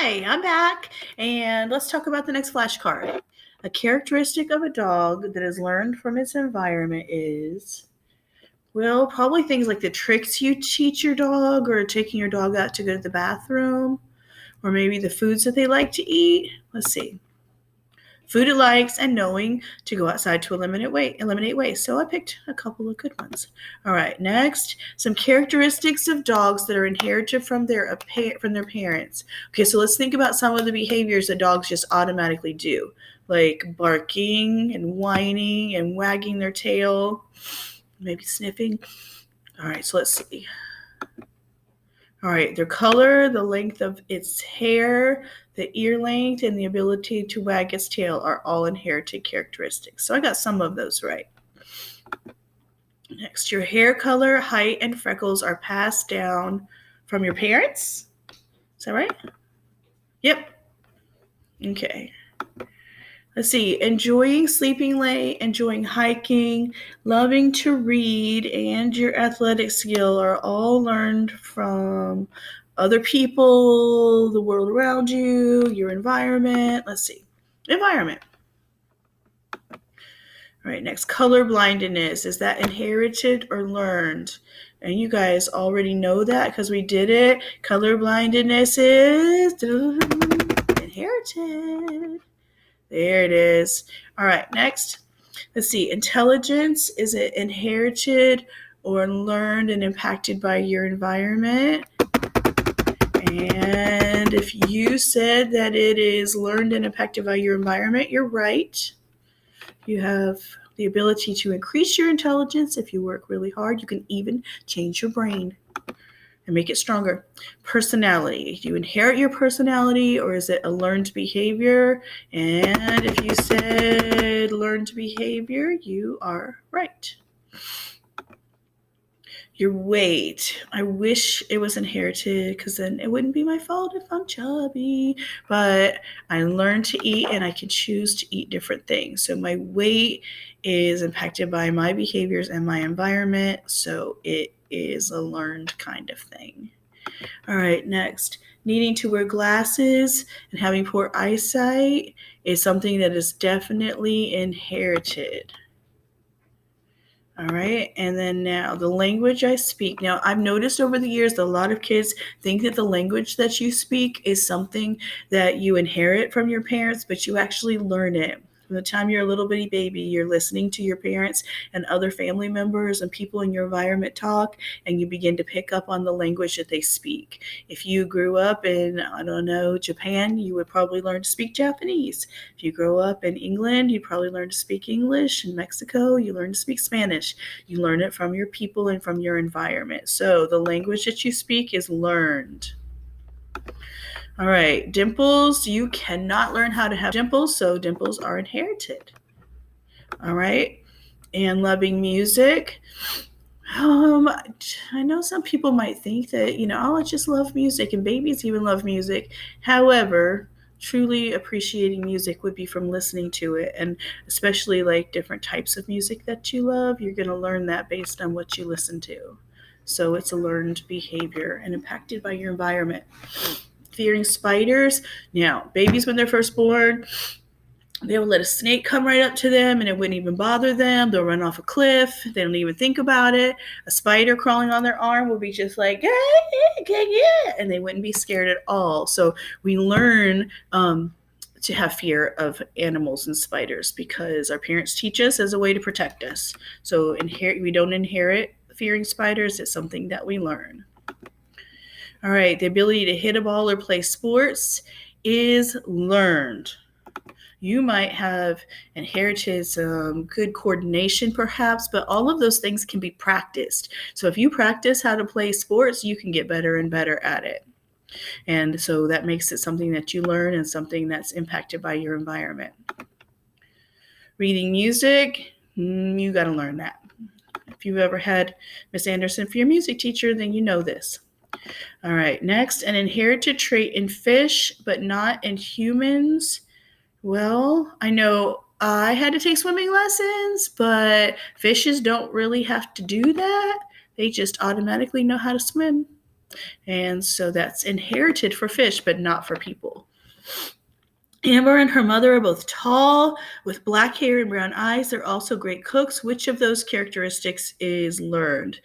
Hi, I'm back, and let's talk about the next flashcard. A characteristic of a dog that is learned from its environment is, well, probably things like the tricks you teach your dog, or taking your dog out to go to the bathroom, or maybe the foods that they like to eat. Let's see. Food it likes, and knowing to go outside to eliminate waste. So I picked a couple of good ones. All right, next, some characteristics of dogs that are inherited from their parents. Okay, so let's think about some of the behaviors that dogs just automatically do, like barking and whining and wagging their tail, maybe sniffing. All right, so let's see. All right, their color, the length of its hair, the ear length, and the ability to wag its tail are all inherited characteristics. So I got some of those right. Next, your hair color, height, and freckles are passed down from your parents. Is that right? Yep. Okay. Let's see, enjoying sleeping late, enjoying hiking, loving to read, and your athletic skill are all learned from other people, the world around you, your environment. Let's see, environment. All right, next, color blindness. Is that inherited or learned? And you guys already know that because we did it. Color blindness is inherited. There it is. All right, next. Let's see. Intelligence, is it inherited or learned and impacted by your environment? And if you said that it is learned and impacted by your environment, you're right. You have the ability to increase your intelligence if you work really hard. You can even change your brain and make it stronger. Personality. Do you inherit your personality, or is it a learned behavior? And if you said learned behavior, you are right. Your weight. I wish it was inherited, because then it wouldn't be my fault if I'm chubby. But I learned to eat, and I can choose to eat different things. So my weight is impacted by my behaviors and my environment. So it is a learned kind of thing. All right, next. Needing to wear glasses and having poor eyesight is something that is definitely inherited. All right, and then now the language I speak. Now, I've noticed over the years that a lot of kids think that the language that you speak is something that you inherit from your parents, but you actually learn it. From the time you're a little bitty baby, you're listening to your parents and other family members and people in your environment talk, and you begin to pick up on the language that they speak. If you grew up in, I don't know, Japan, you would probably learn to speak Japanese. If you grow up in England, you probably learn to speak English. In Mexico, you learn to speak Spanish. You learn it from your people and from your environment. So the language that you speak is learned. All right, dimples. You cannot learn how to have dimples, so dimples are inherited. All right, and loving music. I know some people might think that, oh, I just love music, and babies even love music. However, truly appreciating music would be from listening to it, and especially like different types of music that you love. You're going to learn that based on what you listen to. So it's a learned behavior and impacted by your environment. Fearing spiders. Now, babies, when they're first born, they'll let a snake come right up to them and it wouldn't even bother them. They'll run off a cliff. They don't even think about it. A spider crawling on their arm will be just like, yeah, and they wouldn't be scared at all. So we learn to have fear of animals and spiders because our parents teach us as a way to protect us. So we don't inherit fearing spiders. It's something that we learn. All right, the ability to hit a ball or play sports is learned. You might have inherited some good coordination perhaps, but all of those things can be practiced. So if you practice how to play sports, you can get better and better at it. And so that makes it something that you learn and something that's impacted by your environment. Reading music, you got to learn that. If you've ever had Miss Anderson for your music teacher, then you know this. All right, next, an inherited trait in fish, but not in humans. Well, I know I had to take swimming lessons, but fishes don't really have to do that. They just automatically know how to swim. And so that's inherited for fish, but not for people. Amber and her mother are both tall, with black hair and brown eyes. They're also great cooks. Which of those characteristics is learned?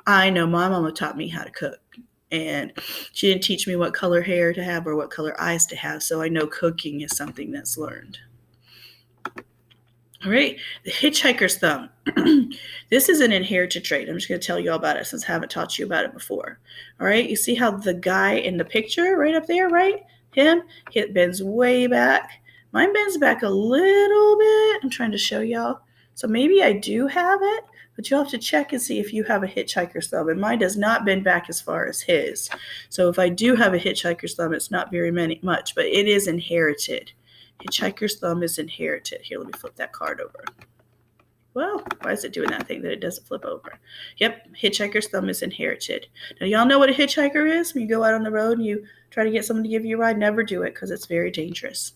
I know my mama taught me how to cook, and she didn't teach me what color hair to have or what color eyes to have, so I know cooking is something that's learned. All right, the hitchhiker's thumb. This is an inherited trait. I'm just going to tell you all about it since I haven't taught you about it before. All right, you see how the guy in the picture right up there, right? Him, it bends way back. Mine bends back a little bit. I'm trying to show y'all. So maybe I do have it, but you'll have to check and see if you have a hitchhiker's thumb. And mine does not bend back as far as his. So if I do have a hitchhiker's thumb, it's not very much, but it is inherited. Hitchhiker's thumb is inherited. Here, let me flip that card over. Well, why is it doing that thing that it doesn't flip over? Yep, hitchhiker's thumb is inherited. Now, y'all know what a hitchhiker is? When you go out on the road and you try to get someone to give you a ride, never do it because it's very dangerous.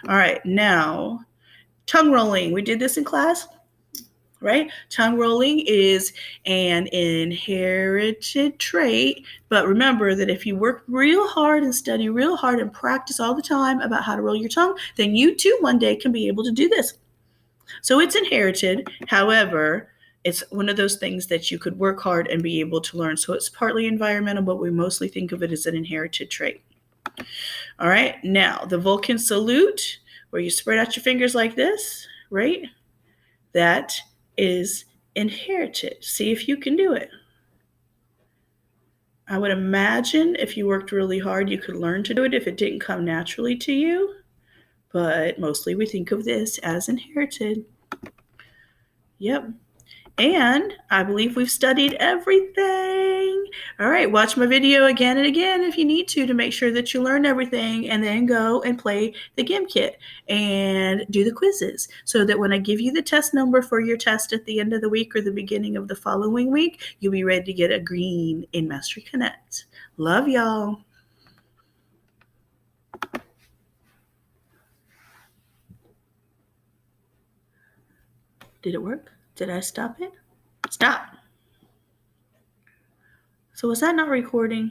All right, now, tongue rolling. We did this in class, right? Tongue rolling is an inherited trait, but remember that if you work real hard and study real hard and practice all the time about how to roll your tongue, then you too one day can be able to do this. So it's inherited. However, it's one of those things that you could work hard and be able to learn. So it's partly environmental, but we mostly think of it as an inherited trait. All right, now the Vulcan salute, where you spread out your fingers like this, right? That is inherited. See if you can do it. I would imagine if you worked really hard, you could learn to do it if it didn't come naturally to you. But mostly we think of this as inherited. Yep. And I believe we've studied everything. All right, watch my video again and again if you need to make sure that you learn everything, and then go and play the game kit and do the quizzes so that when I give you the test number for your test at the end of the week or the beginning of the following week, you'll be ready to get a green in Mastery Connect. Love y'all. Did it work? Did I stop it? Stop. So was that not recording?